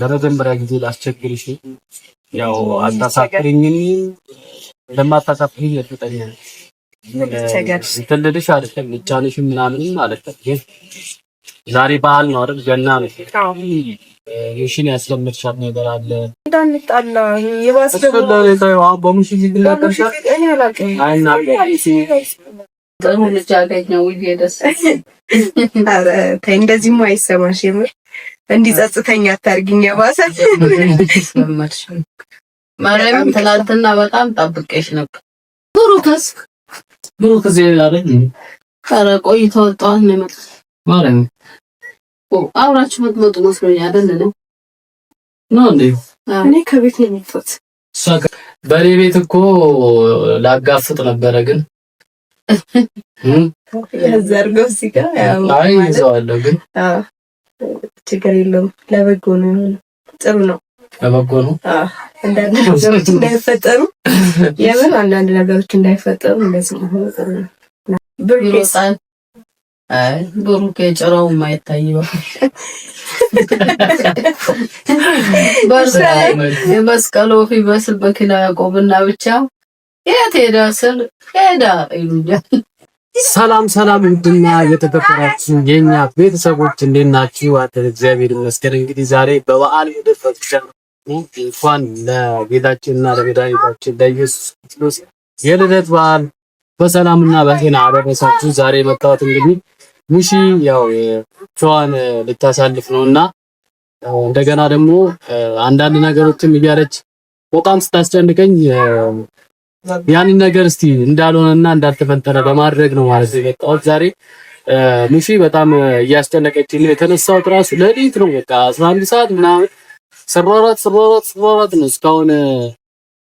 ለመጀመሪያ ጊዜ ላስቸግርሽ ያው አታሳፍሪኝም ለማታሳፍሪኝ እርግጠኛ ነኝ። ትልልሽ አይደለም ልጫንሽም ምናምን ማለት ነው። ዛሬ በዓል ነው አይደል? ገና ነው። ይሽን ያስለምድሻት ነገር አለ እንዳንጣላ የባስ ደግሞ በሙሽ ይግላቀሻ እኔ አላውቅም። ጥሩ ልጅ አገኘው ይደስ አረ ተይ እንደዚህማ አይሰማሽ። የምር እንዲጸጽተኛ አታርጊኝ። የባሰ ማርያም ትናንትና በጣም ጠብቄሽ ነበር። ብሩክ እዚህ አይደል? ኧረ ቆይተው ወጣን ነው የመጣው። ማርያም አብራችሁ መጥመጡ መስሎኝ አይደል ነው እንዴ? እኔ ከቤት ነው የመጣሁት። በኔ ቤት እኮ ላጋፍጥ ነበረ ግን ያዘርገው ሲጋ አይ ይዘዋለሁ ግን ችግር የለውም። ለበጎ ነው የሆነው። ጥሩ ነው። ለበጎ ነው። አንዳንድ ነገሮች እንዳይፈጠሩ የምን አንዳንድ ነገሮች እንዳይፈጠሩ እንደዚህ ነው ጥሩ ነው። ብሩክሳን አይ ብሩክ የጭራው ማይታየው የመስቀሉ ፊበስል በኪና ያቆብና ብቻ የት ሄዳ ስል ሄዳ ይሉኛል። ሰላም ውድና የተከበራችሁ የኛ ቤተሰቦች እንዴት ናችሁ? እግዚአብሔር ይመስገን። እንግዲህ ዛሬ በበዓል ምድር እንኳን ለጌታችንና ለመድኃኒታችን ለኢየሱስ ክርስቶስ የልደት በዓል በሰላምና በጤና አደረሳችሁ። ዛሬ መጣሁት እንግዲህ ሙሺ ያው ቿን ልታሳልፍ ነውና እንደገና ደግሞ አንዳንድ ነገሮችም እያለች በጣም ስታስጨንቀኝ ያንን ነገር እስቲ እንዳልሆነና እንዳልተፈጠረ በማድረግ ነው ማለት ነው የመጣሁት ዛሬ። ሙሺ በጣም እያስጨነቀችኝ ነው። የተነሳሁት ራሱ ሌሊት ነው በቃ 11 ሰዓት ምናምን ስሯሯጥ ነው እስካሁን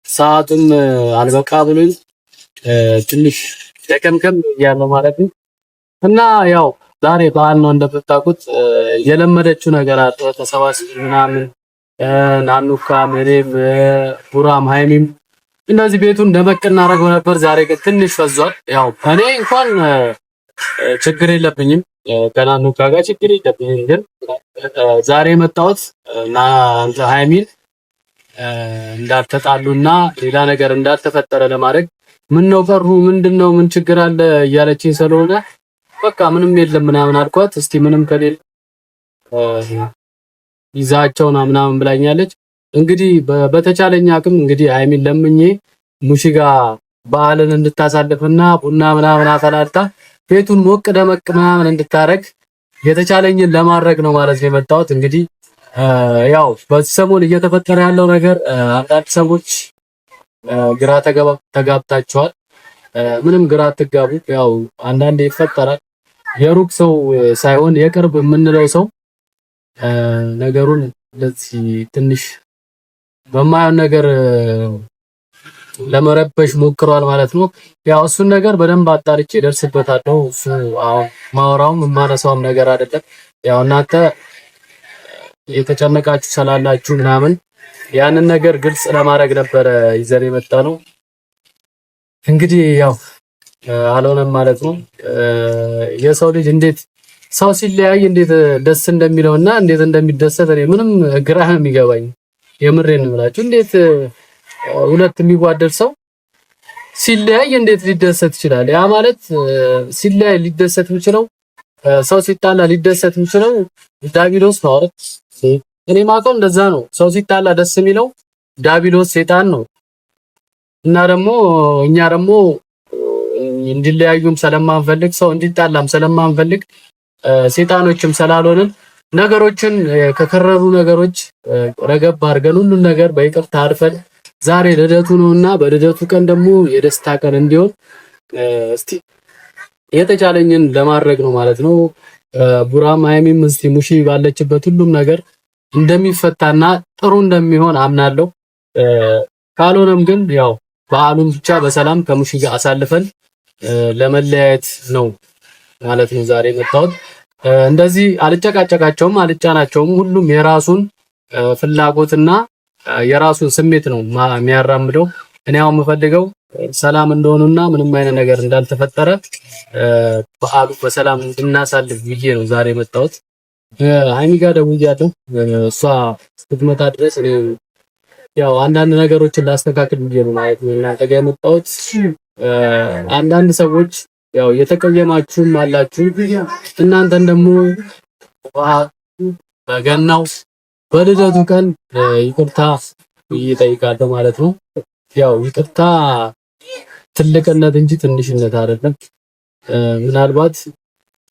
ሰዓቱም አልበቃ ብሎኝ ትንሽ ደከምከም ያለው ማለት ነው። እና ያው ዛሬ በዓል ነው እንደምታውቁት የለመደችው ነገር አለ ተሰባስበን ምናምን ናኑካ ምንም ቡራም ሃይሚም እንደዚህ ቤቱን ደመቅ እናደርገው ነበር። ዛሬ ግን ትንሽ ፈዟል። ያው እኔ እንኳን ችግር የለብኝም ከናኑካ ጋር ችግር የለብኝም። ግን ዛሬ መጣሁት እና አንተ ሃይሚን እንዳልተጣሉና ሌላ ነገር እንዳልተፈጠረ ለማድረግ ምን ነው ፈሩ ምንድነው ምን ችግር አለ እያለችኝ ስለሆነ በቃ ምንም የለም ምናምን አልኳት። እስቲ ምንም ከሌለ ይዛቸውና ምናምን ብላኛለች። እንግዲህ በተቻለኝ አቅም እንግዲህ ሃይሚን ለምኜ ሙሺ ጋር በዓልን እንድታሳልፍና ቡና ምናምን አፈላልታ ቤቱን ሞቅ ደመቅ ምናምን እንድታረግ የተቻለኝን ለማድረግ ነው ማለት ነው የመጣሁት። እንግዲህ ያው በሰሞን እየተፈጠረ ያለው ነገር አንዳንድ ሰዎች ግራ ተጋብታችኋል። ምንም ግራ አትጋቡ። ያው አንዳንዴ ይፈጠራል። የሩቅ ሰው ሳይሆን የቅርብ የምንለው ሰው ነገሩን ለዚህ ትንሽ በማየው ነገር ለመረበሽ ሞክሯል ማለት ነው። ያው እሱን ነገር በደንብ አጣርቼ ደርስበታለሁ። እሱ ማውራውም የማነሳውም ነገር አይደለም። ያው እናንተ የተጨነቃችሁ ስላላችሁ ምናምን ያንን ነገር ግልጽ ለማድረግ ነበር ይዘን የመጣ ነው። እንግዲህ ያው አልሆነም ማለት ነው። የሰው ልጅ እንዴት ሰው ሲለያይ እንዴት ደስ እንደሚለውና እንዴት እንደሚደሰት እኔ ምንም ግራ ነው የሚገባኝ። የምሬን ነው የምላችሁ። እንዴት ሁለት የሚዋደድ ሰው ሲለያይ እንዴት ሊደሰት ይችላል? ያ ማለት ሲለያይ ሊደሰት የሚችለው ሰው ሲጣላ ሊደሰት የሚችለው ዳቢሎስ ነው አይደል? እኔ ማውቀው እንደዛ ነው። ሰው ሲጣላ ደስ የሚለው ዳቢሎስ ሰይጣን ነው። እና ደግሞ እኛ ደግሞ እንዲለያዩም ስለማንፈልግ ሰው እንዲጣላም ስለማንፈልግ ሰይጣኖችም ስላልሆንን ነገሮችን ከከረሩ ነገሮች ረገብ አድርገን ሁሉን ነገር በይቅርታ አርፈን ዛሬ ልደቱ ነውና በልደቱ ቀን ደግሞ የደስታ ቀን እንዲሆን እስቲ የተቻለኝን ለማድረግ ነው ማለት ነው። ቡራም ሃይሚም እስቲ ሙሺ ባለችበት ሁሉም ነገር እንደሚፈታና ጥሩ እንደሚሆን አምናለሁ። ካልሆነም ግን ያው በዓሉን ብቻ በሰላም ከሙሺ ጋር አሳልፈን ለመለያየት ነው ማለት ነው ዛሬ መጣሁት። እንደዚህ አልጨቃጨቃቸውም አልጫናቸውም። ሁሉም የራሱን ፍላጎትና የራሱን ስሜት ነው የሚያራምደው። እኔ አሁን የምፈልገው ሰላም እንደሆኑና ምንም አይነት ነገር እንዳልተፈጠረ በዓሉ በሰላም እንድናሳልፍ ብዬ ነው ዛሬ መጣሁት። ሃይሚ ጋር ደውያለሁ። እሷ ስትመጣ ድረስ እኔ ያው አንዳንድ ነገሮችን ላስተካክል ብዬ ነው ማለት ነው እናንተ ጋር የመጣሁት። አንዳንድ ሰዎች ያው የተቀየማችሁም አላችሁ። እናንተን ደግሞ በገናው በልደቱ ቀን ይቅርታ እጠይቃለሁ ማለት ነው። ያው ይቅርታ ትልቅነት እንጂ ትንሽነት አይደለም። ምናልባት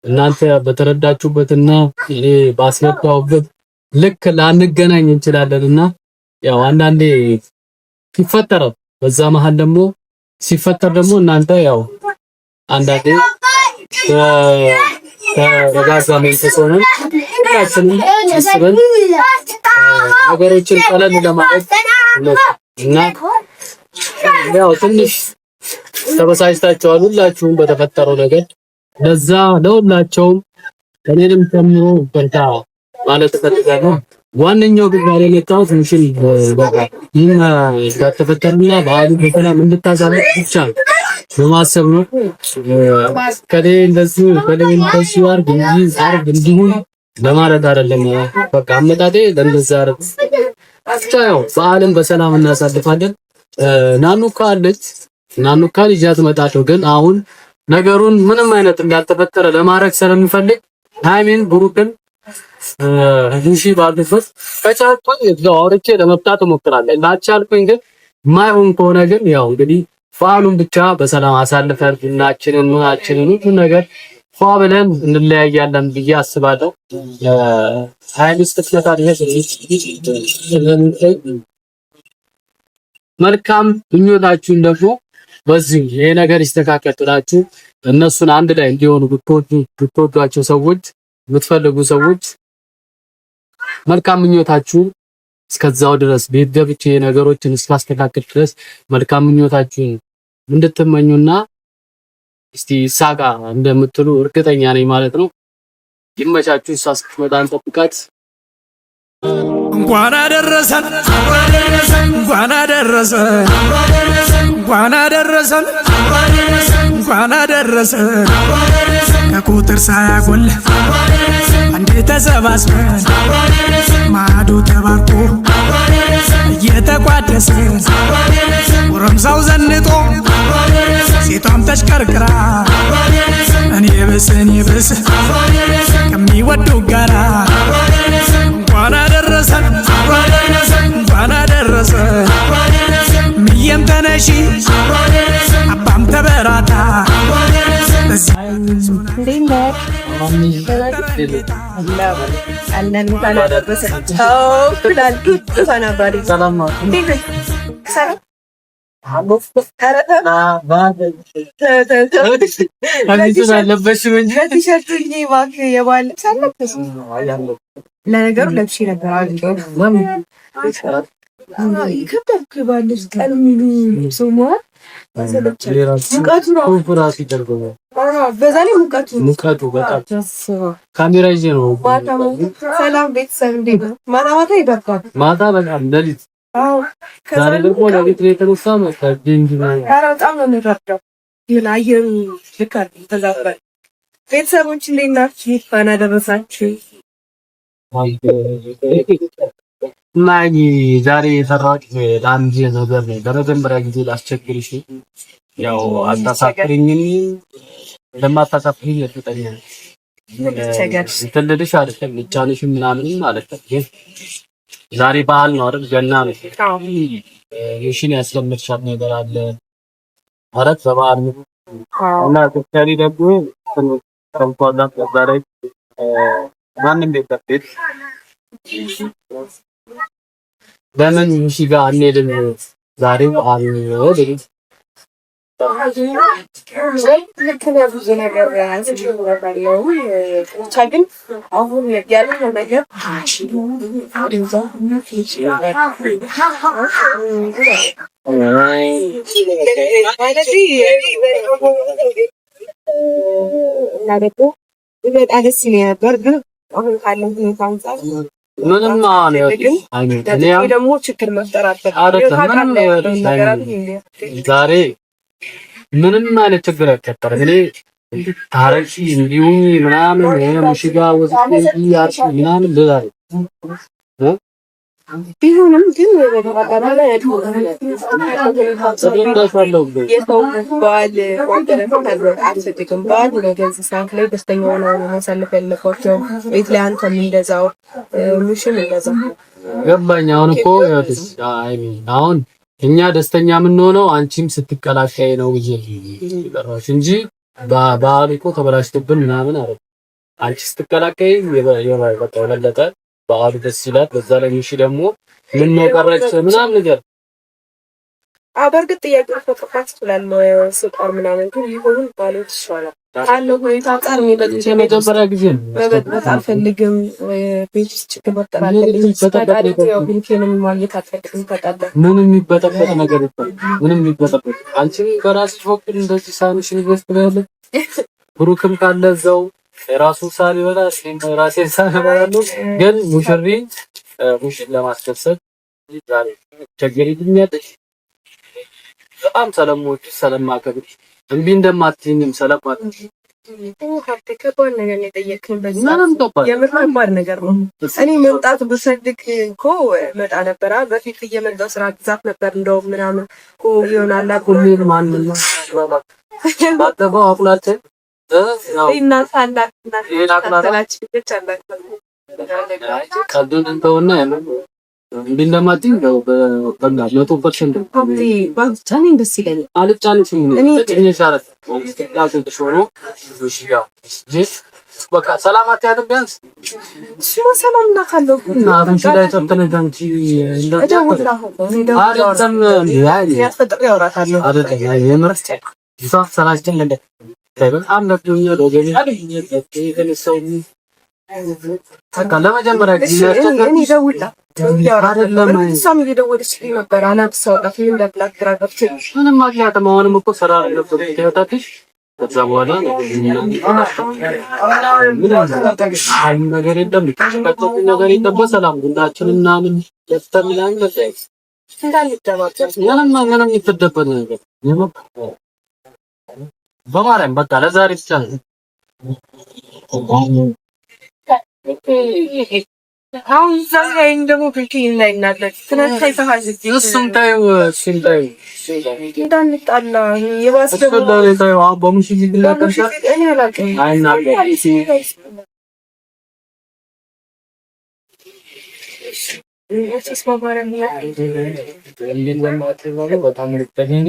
እናንተ በተረዳችሁበትና እኔ ባስረዳሁበት ልክ ላንገናኝ እንችላለንና ያው አንዳንዴ ሲፈጠር በዛ መሃል ደግሞ ሲፈጠር ደግሞ እናንተ ያው አንዳንዴ ተረጋጋ መንፈስ ሆነን ሁላችንም አስበን ነገሮችን ቀለል ለማድረግ እና ያው ትንሽ ተበሳጭታችኋል ሁላችሁም በተፈጠረው ነገር። ለዛ ለሁላቸውም እኔንም ጨምሮ በርታ ማለት እፈልጋለሁ። ዋነኛው ግን ዛሬ የመጣሁት ሙሽን በቃ ይሄን ተፈጠርና በዓሉ በሰላም እንድታሳልፍ ብቻ በማሰብ ነው። ከሌ እንደዚህ አርግ እንዲሁም ለማለት አይደለም። በቃ አመጣጤ ለእንደዛ አርግ ብቻ ያው በዓልን በሰላም እናሳልፋለን። ናኑካ አለች። ናኑካ ልጅ አትመጣቸው ግን አሁን ነገሩን ምንም አይነት እንዳልተፈጠረ ለማድረግ ስለምፈልግ ሃይሚን ብሩክን እንሺ ባልበት ከቻልኩኝ እዛው አውርቼ ለመፍታት እሞክራለሁ። እንዳልቻልኩኝ ግን ማይሆን ከሆነ ግን ያው እንግዲህ በዓሉን ብቻ በሰላም አሳልፈን እናችንን ሁሉ ነገር ፏ ብለን እንለያያለን ብዬ አስባለሁ። ሃይሚ ስትመጣ ድረስ መልካም ምኞታችሁን ደግሞ በዚህ ይሄ ነገር ይስተካከላችሁ እነሱን አንድ ላይ እንዲሆኑ ብትወዷቸው ሰዎች የምትፈልጉ ሰዎች መልካም ምኞታችሁን እስከዛው ድረስ ቤት ገብቼ ነገሮችን እስካስተካክል ድረስ መልካም ምኞታችሁን እንድትመኙና እስቲ ሳጋ እንደምትሉ እርግጠኛ ነኝ ማለት ነው። ይመቻችሁ። እሷ እስክትመጣ እንጠብቃት። እንኳን አደረሰን እንኳን አደረሰን እንኳን አደረሰን እንኳን አደረሰን ከቁጥር ሳያጎል አንዴ ተሰባስበን ማዶ ተባርኮ እየተቋደስን ጎረምሳው ዘንጦ ሴቷም ተሽከርክራ እኔ ብስ ከሚወዱ ጋራ እንኳን አደረሰን እንኳን አደረሰን ምየም ተነሺ አባም ተበራታ ለነገሩ ለብሼ ነበር ይከብዳል። ባለሽ ቀን ሙሉ ሶማ ሙቀቱ ነው በዛ ላይ ሙቀቱ በጣም ካሜራ ይዤ ነው። ሰላም ቤተሰብ እንዴት ነው? ማታ ይበርዳል። ማታ በጣም ሌሊት ዛሬ ደግሞ ሌሊት ላይ ተነሳ ነው ከዲንዲ ነው። ኧረ በጣም ነው የሚበርደው። የአየሩ ልክ አይደል? ተዛብሯል። ቤተሰቦች እንዴት ናችሁ? እንኳን አደረሳችሁ። ማኝ ዛሬ የሰራሁት ለአንድ ነገር ነው። ለመጀመሪያ ጊዜ ላስቸግርሽ ያው አታሳፍሪኝም ለማታሳፍሪኝ እርግጠኛ ነኝ። ትልልሽ አይደለም ልጫንሽ ምናምን ማለት ነው። ዛሬ በዓል ነው አይደል? ገና ነው። የሽን ያስለምድሻት ነገር አለ አረት በበዓል ነው እና ተከሪ ደግሞ ተንኳላ ዛሬ ማንም ቤት ለምን እሺ ጋር አንሄድም? ዛሬ በዓል ነው አይደል? ብዙ ነገር ያለው ግን አሁን ያለው ነገር ምንም ደግሞ ችግር መፍጠር አለበት። ዛሬ ምንም አይነት ችግር አይፈጠርም። እኔ ታረቂ እንዲሁ ምናምን ሙሽጋ ወዝቂ ያርሽ ምናምን ልላል ቢሆንም ግን ደስተኛ ሆነው ማሳለፍ ያለባቸው ቤት ላይ አንተም እንደዛው ሙሽም እንደዛው ገባኝ። አሁን እኮ አሁን እኛ ደስተኛ የምንሆነው አንቺም ስትቀላቀይ ነው ይቀራሽ እንጂ በዓሉ እኮ ተበላሽቶብን ምናምን አረ አንቺ ስትቀላቀይ በቃ የበለጠ በዓሉ ደስ ይላል። በዛ ላይ ሙሽ ደግሞ ምን ነው ቀረች ምናምን ነገር በእርግጥ ጥያቄው ፈጥሯት ይችላል ስጣር ምናምን ግን ይሁን ማለት ይችላል ካለው ሁኔታ ጋር የሚበልጥ የመጀመሪያ ጊዜ ነው። በጣም አልፈልግም ቤት ውስጥ ችግር መፍጠር አልፈልግም። ያው ቢልኬንም ማግኘት አልፈልግም። ተጣጣ ምንም የሚበጠበጥ ነገር የለም። ምንም የሚበጠበጥ አንቺ በራስሽ በኩል እንደዚህ ሳንሽ ይወስድ ያለ ብሩክም ካለ እዛው ራሱ ሳል ይበላል ራሴ ሳል ይበላል። ግን ሙሽሪ ለማስደሰት ዛሬ ቸገሪልኛለሽ በጣም ሰለማከብር እምቢ እንደማትይኝም ሰለማከብር ሀብቴ ከባድ ነገር ነው የጠየቅኝ። በዚህ የምር ከባድ ነገር ነው። እኔ መምጣት ብፈልግ እኮ መጣ ነበር። በፊት እየመጣሁ ስራ ግዛት ነበር እንደውም ምናምን ይሆናል ሁሌም ማንንም ባጠፋው አቁላችን ቀልዱን እንተውና እምቢ እንደማትይኝ ነው። በመቶ ፐርሰንት ባንቻኔን ደስ ይለኛል። አልጫንሽም በቃ ሰላማት ያለ ቢያንስ ሰላም እናካለው እናንቺ ላይ ተምተነሽ አንቺ ለመጀመሪያ ጊዜ ምንም ማግኛትም አሁንም እኮ ስራ ነበር። ከዛ በኋላ ነገር የለም ነገር የለም። በሰላም ሁላችንም ምናምን ያስተምላኝ ምንም የተደበረ ነገር በማርያም በቃ ለዛሬ ብቻ አሁን ዛሬ እንደሞ ፍልኪን ላይ እናደርግ ስለታይ ተሐዝጂ እሱም ታዩ እንዳንጣላ የባስ ደግሞ ታዩ በሙሽ ይግላቀሻ እኔ አላውቅም አይናለ በጣም ልትገኝ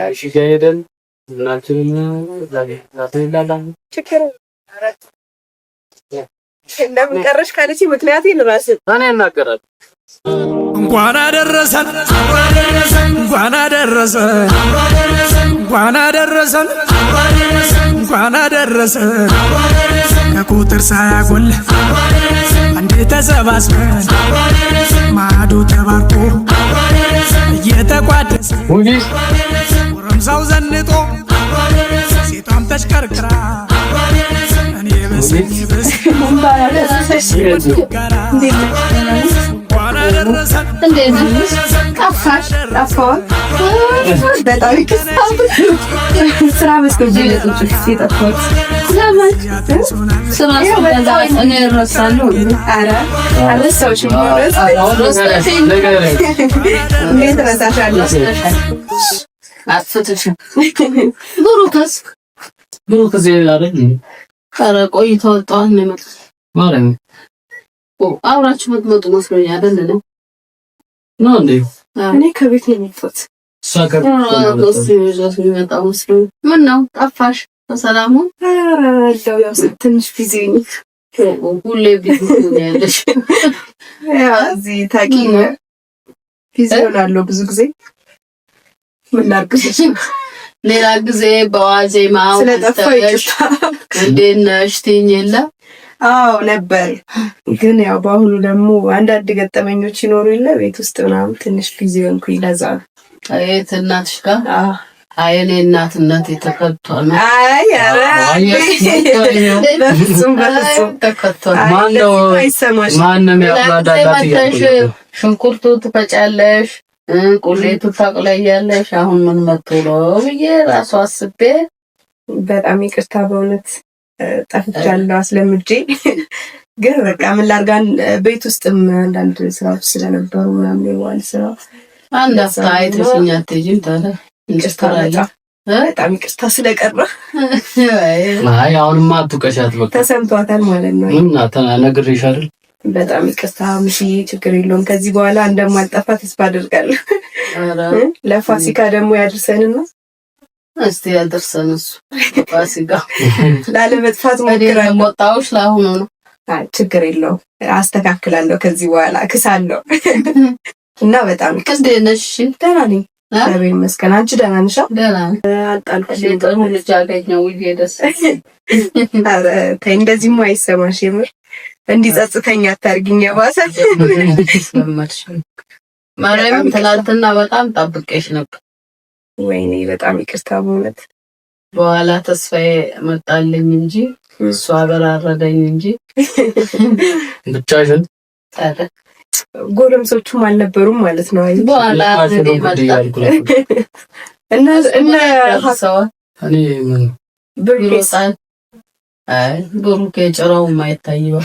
እሺ ጋይደን እናንተና ላተላላ ችግር እንደምን ቀረሽ ካለች ምክንያቴን ራስህ እኔ እናገራለሁ። እንኳን አደረሰን እንኳን አደረሰን እንኳን አደረሰን እንኳን አደረሰን ከቁጥር ሳያጎል አንዴ ተሰባስበን ማዶ ተባርኮ እየተቋደሰ ጎረምሳው ዘንጦ ሴቷም ተሽከርክራ እኔ በስ ብሩክ ኧረ ቆይተው ጠዋት ነው የመጡት ማለት ነው። አብራችሁ መጥመጡ መስሎኝ አይደል ነው እንዴ? እኔ ከቤት ነው የመጣሁት። ምን ነው ጠፋሽ? በሰላሙ ያው ትንሽ ቢዚ ነኝ። ሁሌ ቢዚ ነሽ? ያው እዚህ ታውቂኝ ቢዚ ሆናለሁ ብዙ ጊዜ። ምን ላድርግሽ? ሌላ ጊዜ በዋዜማው ስለጠፋሽ እንዴት ነሽ ትይኝ የለ? አዎ ነበር። ግን ያው በአሁኑ ደግሞ አንዳንድ ገጠመኞች ይኖሩ የለ ቤት ውስጥ ምናምን ትንሽ ቢዚ ሆንኩኝ። ለዛ አየት እናትሽ ጋር አይ እኔ እናትነት የተከቷል። አይ ኧረ በፍጹም ተከቷል። ማነው ያባዳላት? ሽንኩርቱ ትፈጫለሽ፣ ቁሌቱ ታቅለያለሽ። አሁን ምን መጥቶ ነው ብዬ ራሱ አስቤ በጣም ይቅርታ በእውነት ጠፍቻለሁ አስለምጄ። ግን በቃ ምን ላድርጋን ቤት ውስጥም አንዳንድ ስራዎች ስለነበሩ ምናምን የዋል ስራ አንድ አፍታ አይተሽኝ አትሄጂም ታዲያ? በጣም ይቅርታ ስለቀረ። አይ አሁንማ አትውቀሻት በቃ ተሰምቷታል ማለት ነው። እና ነግሬሻለሁ። በጣም ይቅርታ ምሽዬ፣ ችግር የለውም። ከዚህ በኋላ እንደማልጠፋ ተስፋ አደርጋለሁ። ለፋሲካ ደግሞ ያድርሰንና እስቲ ያድርሰን እሱ ፋሲካ። ላለመጥፋት ሞክራለሁ። ወጣውሽ ለአሁኑ ነው። ችግር የለውም፣ አስተካክላለሁ። ከዚህ በኋላ ክሳለሁ እና በጣም እንዴት ነሽ? ደህና ነኝ እግዚአብሔር ይመስገን። አንቺ ደህና ነሽ? ደህና አልጣልኩሽም። ጥሩ ልጅ አገኘሁ ውዬ ደስ። ኧረ ተይ እንደዚህማ አይሰማሽ። የምር እንዲጸጽተኝ አታርጊኝ። የባሰ ማርያም ትናንትና በጣም ጠብቄሽ ነበር። ወይኔ በጣም ይቅርታ በእውነት። በኋላ ተስፋዬ መጣልኝ እንጂ እሱ አበራረደኝ እንጂ ብቻሽን ጎረምሶቹም አልነበሩም ማለት ነው። አይ በኋላ እና እኔ ምን ብሩክ የጭራው የማይታየው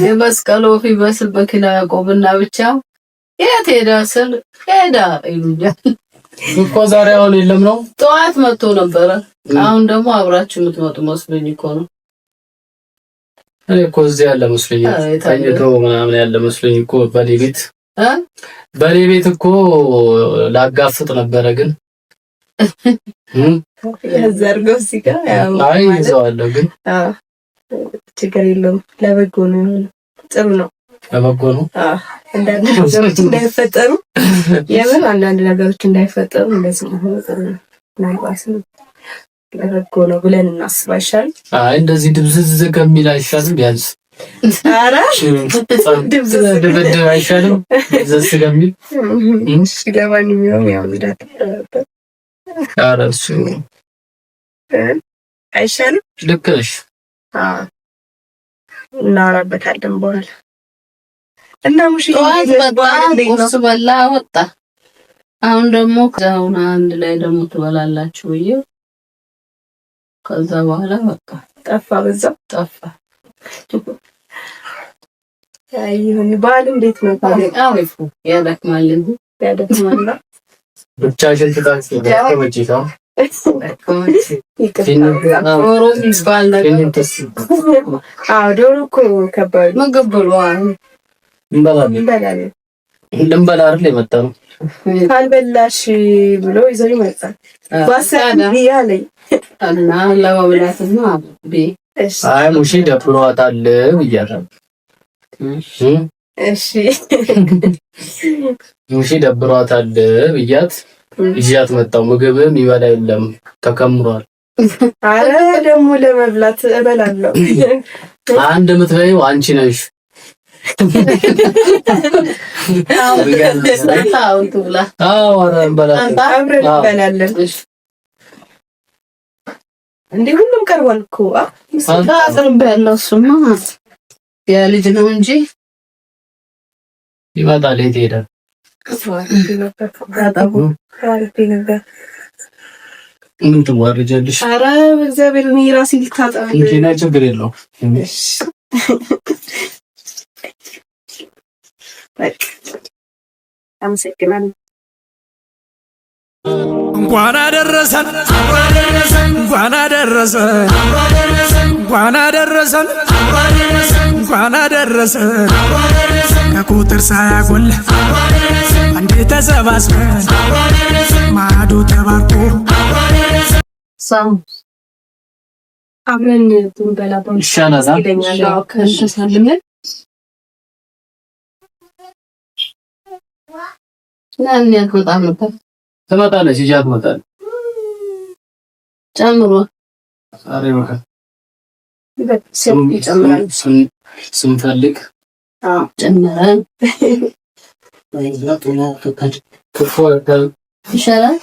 የመስቀል ወፍ ይመስል በኪና ያቆብና ብቻ የት ሄዳ ስል ሄዳ ይሉኛል እኮ ዛሬ አሁን የለም ነው። ጠዋት መጥቶ ነበረ። አሁን ደግሞ አብራችሁ የምትመጡ መስሎኝ እኮ ነው። እኔ እኮ እዚህ ያለ መስሎኝ ታኝቶ ምናምን ያለ መስሎኝ እኮ በኔ ቤት እኮ ላጋፍጥ ነበረ ግን ያዘርገው ሲጋ ያው አይ ይዘዋለሁ ግን ችግር የለውም። ለበጎ ነው የሚሆነው። ጥሩ ነው። ለበጎ ነው። አንዳንድ ነገሮች እንዳይፈጠሩ የምን አንዳንድ ነገሮች እንዳይፈጠሩ እንደዚህ ነው ጥሩ ነው። ምናልባት ለበጎ ነው ብለን እናስብ አይሻልም? አይ እንደዚህ ድብዝዝ ከሚል አይሻልም? ቢያንስ ኧረ ድብዝዝ ድብድብ አይሻልም? ድብዝዝ ከሚል እሺ ለማንኛውም ያው እንዳት ኧረ እሱ አይሻልም? ልክ ነሽ። እናወራበታለን በኋላ እና ሙሽ ቁርስ በላ ወጣ። አሁን ደግሞ ከዛውና አንድ ላይ ደግሞ ትበላላችሁ ብዬ ከዛ በኋላ በቃ ጠፋ፣ በዛው ጠፋ። አይ ይሁን። በዓል እንዴት ነው ታዲያ? አሪፍ ያደክማል እንጂ ያደክማል። ብቻሽን ተመችሽ? ዶሮ እኮ ከባድ ምግብ ብሎ እንበላለን። ልንበላ አይደል የመጣነው? ካልበላሽ ብሎ ይዘው ይመጣል። ባሰብ ያለኝ እና ለመብላት ነው። አይ ሙሺ ደብሯታል ብያለሁ። እሺ ሙሺ ደብሯታል ብያት ይያት መጣው። ምግብም ይበላ የለም ተከምሯል። አረ ደግሞ ለመብላት እበላለሁ። አንድ የምትበይው አንቺ ነሽ። እንበላለን። እንዴ ሁሉም ቀርቧል እኮ አቅርብ ያለው እሱማ የልጅ ነው እንጂ ይመጣል። የት ሄዳል? ምን ትዋረጃለሽ? ኧረ በእግዚአብሔር እኔ ራሴ ልታጠብ እንጂ ነው። ችግር የለውም። አመሰግናለሁ። እንኳን አደረሰን እንኳን አደረሰን እንኳን አደረሰን እንኳን አደረሰን ከቁጥር ሳያጎል አንዴ ተሰባስበን ማዶ ተባርኮ አብረን ብንበላ ይሻላል። በጣም ነበር ትመጣለች። ይዣት ትመጣለች። ጨምሮ አሬ በቃ ይጨምራል ስንፈልግ ጨምረን ይሻላል።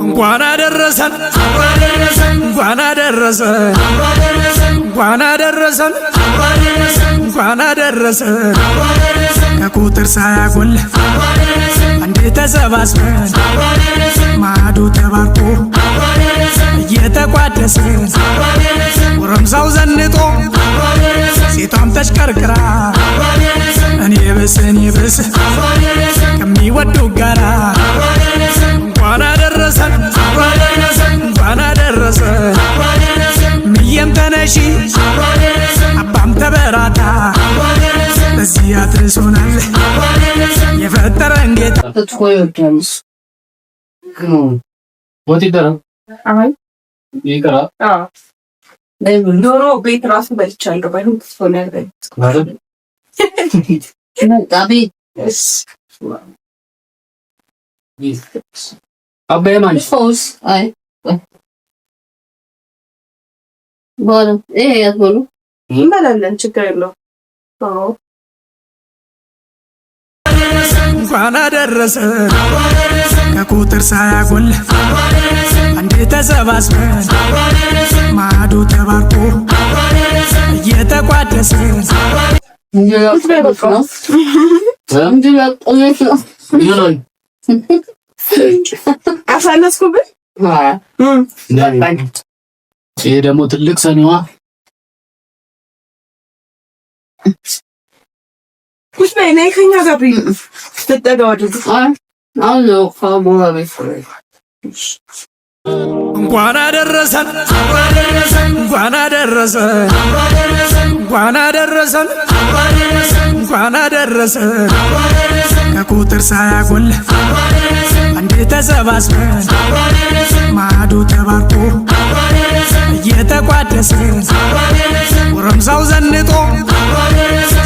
እንኳን አደረሰን እንኳን አደረሰን እንኳን አደረሰን እንኳን አደረሰን ከቁጥር ሳያጎል አንዴ ተሰባስበን ማዕዱ ተባርኮ እየተቋደስን ጎረምሳው ዘንጦ ሴቷም ተሽከርክራ እኔ ብስ ከሚወዱ ጋራ እንኳን አደረሰን እንኳን አደረሰን ምየም ተነሺ አባም ተበራታ በዚህ አድርሶናል የፈጠረን ጌታ ትቆይወዳንስ ወጥ ይደረግ አይ ይቀራ ዶሮ ቤት ራሱ በልቻለሁ ባይሆን ተስፎን ያለኝ ማለት ታቢ አባዬ ማን ፎስ አይ ባለ ይሄ ያትሆኑ እንበላለን ችግር የለውም። አዎ እንኳን አደረሰን ከቁጥር ሳያጎል አንዴ ተሰባስበን ማዕዱ ተባርኮ እየተቋደስን አሳነስኩብን። ይሄ ደግሞ ትልቅ ሰኒዋ ኩሽ በይ ነይ ከኛ ጋር ብይ ትጠጋው እንኳን አደረሰን እንኳን አደረሰን እንኳን አደረሰን እንኳን አደረሰን ከቁጥር ሳያጎል አንዴ ተሰባስበን ማዕዱ ተባርኮ እየተቋደስን ጎረምሳው ዘንጦ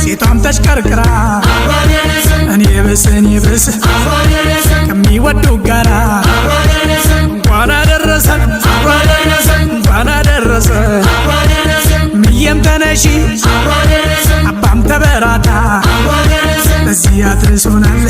ሴቷም ተሽከርክራ እኔ ብስ ከሚወዱ ጋራ እንኳን አደረሰን እንኳን አደረሰን ምየም ተነሺ አባም ተበራታ በዚህ አድርሶናል